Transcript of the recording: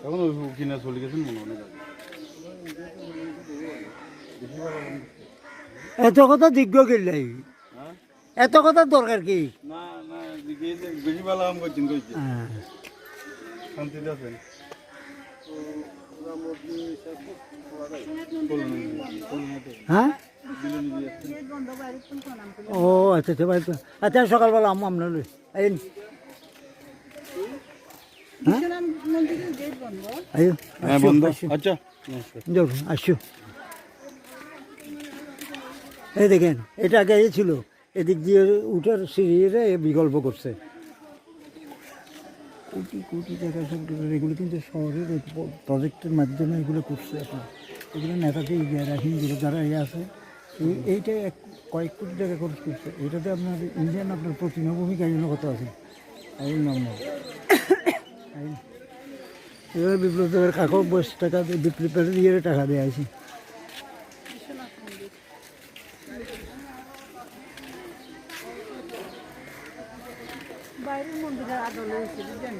এখন ওই কিনা চলে গেছেন মনে অনেক এত কথা দিগ্গ গেলাই এত কথা দরকার কি না না বেশি ভালো আম করছেন কইছে শান্তিতে আছেন হ্যাঁ ও আচ্ছা আচ্ছা ভাই আচ্ছা সকালবেলা আম আপনার আইন আচ্ছা আসছো এই দেখেন এটা আগে ছিল এদিক দিয়ে উঠার সিঁড়িরা বিকল্প করছে কোটি কোটি টাকা এগুলো কিন্তু শহরের প্রজেক্টের মাধ্যমে এগুলো করছে এখন এগুলো নেতাদের যারা হিন্দুরা যারা আছে এইটা কয়েক কোটি টাকা খরচ করছে এটাতে আপনার ইন্ডিয়ান আপনার প্রতিমা কাহিনী কত আছে এই নম্বর এবার বিপ্লবের কাকর বয়স টাকা বিপ্লবের দিয়ে টাকা দেওয়া আছে বাইরের মন্দিরের আদল হয়েছে বুঝলেন।